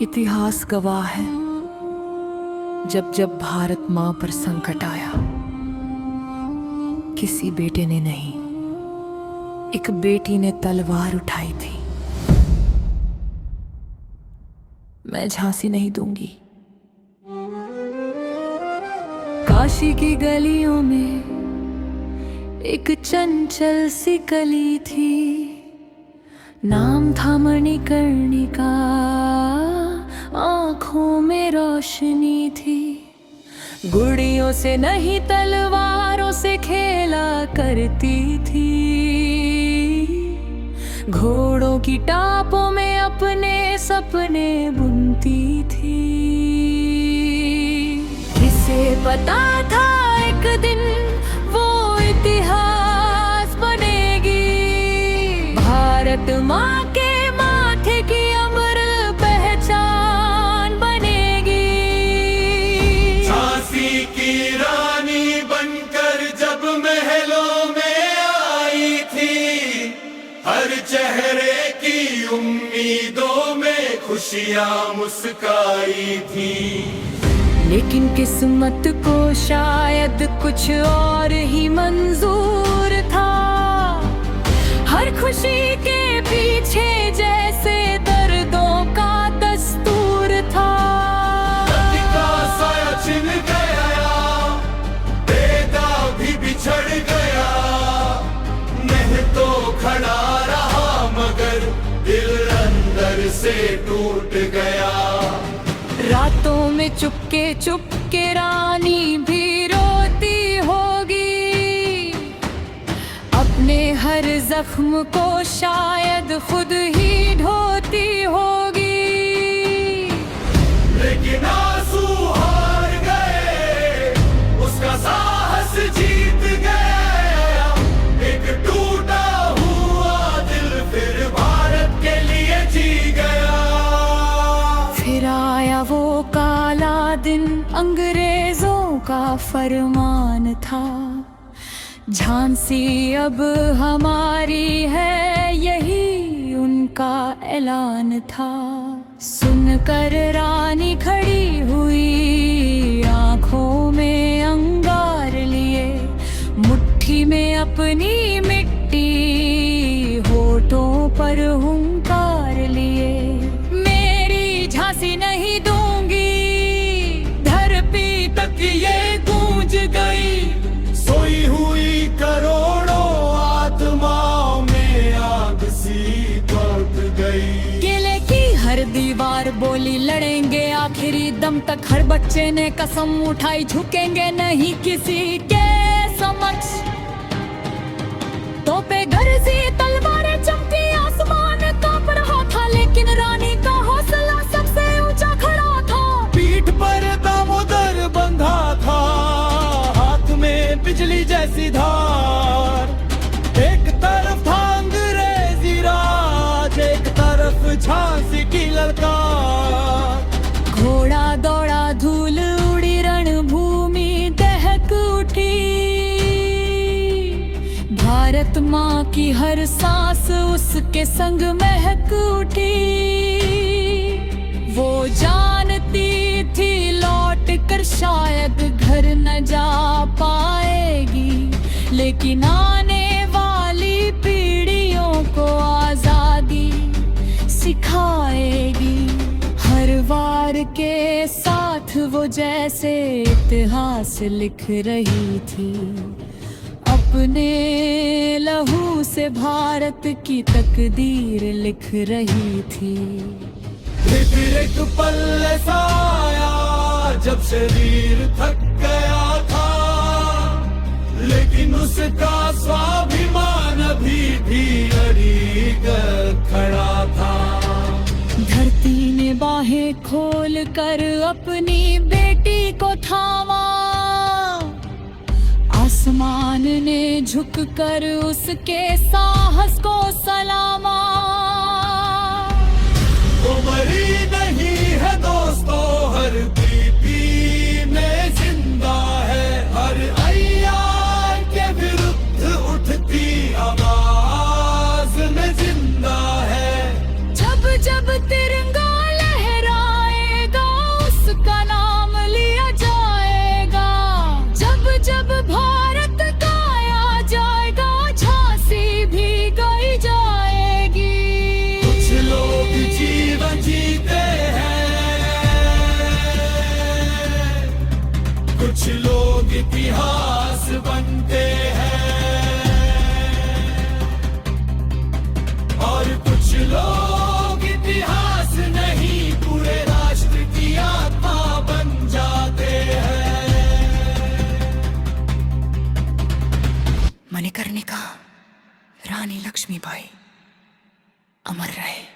इतिहास गवाह है, जब जब भारत मां पर संकट आया, किसी बेटे ने नहीं, एक बेटी ने तलवार उठाई थी। मैं झांसी नहीं दूंगी। काशी की गलियों में एक चंचल सी कली थी, नाम था मणिकर्णिका, आंखों में रोशनी थी। गुड़ियों से नहीं तलवारों से खेला करती थी, घोड़ों की टापों में अपने सपने बुनती थी। किसे पता था एक दिन वो इतिहास बनेगी, भारत माँ के माथे की अमर पहचान बनेगी। झांसी की रानी बनकर जब महलों में आई थी, हर चेहरे की उम्मीदों में खुशियाँ मुस्काई थी। लेकिन किस्मत को शायद कुछ और ही मंजूर था, हर खुशी के पीछे जैसे दर्दों का दस्तूर था। नदी का साया छिन गया, बेदा भी बिछड़ गया, मैं तो खड़ा रहा मगर दिल अंदर से टूट गया। रातों में चुपके रानी भी रोती होगी, अपने हर जख्म को शायद खुद ही ढोती होगी। लेकिन आंसू हार गए, उसका साहस जीत गया, एक टूटा हुआ दिल फिर भारत के लिए जी गया। फिर आया वो काला दिन, अंग्रेजों का फरमान था, झांसी अब हमारी है, यही उनका ऐलान था। सुनकर रानी खड़ी हुई, आंखों में अंगार लिए, मुट्ठी में अपनी मिट्टी, होठों पर हुंकार लिए। मेरी झांसी नहीं दूंगी, धरती तक ये गूंज गई, सोई हुई करोड़ों आत्माओं में आग सी पक गई। किले की हर दीवार बोली लड़ेंगे आखिरी दम तक, हर बच्चे ने कसम उठाई झुकेंगे नहीं किसी के समक्ष। तोपे गरजी तलवारें चमकी, आसमान कांप रहा था, लेकिन रानी का हौसला सबसे ऊंचा खड़ा था। पीठ पर दामोदर बंधा था, हाथ में बिजली जैसी धार, एक तरफ था अंग्रेजी राज, एक तरफ झांसी की ललकार। घोड़ा दौड़ा, धूल उड़ी, रणभूमि दहक उठी, भारत माँ की हर सांस उसके संग महक उठी। वो जानती थी लौट कर शायद घर न जा पाएगी, लेकिन आने वाली पीढ़ियों को आजादी सिखाएगी। हर वार के साथ वो जैसे इतिहास लिख रही थी, अपने लहू से भारत की तकदीर लिख रही थी। फिर एक पल ऐसा आया जब शरीर थक गया था, लेकिन उसका स्वाभिमान अभी भी अड़िग खड़ा था। धरती ने बाहें खोल कर अपनी बेटी को थामा, आसमान ने झुक कर उसके साहस को सलामा। वो मरी नहीं है दोस्तों, हर बीपी में जिंदा है, हर अय्यार के विरुद्ध उठती आवाज में जिंदा है। जब जब तिरंगा लहरा मणिकर्णिका रानी लक्ष्मीबाई अमर रहे।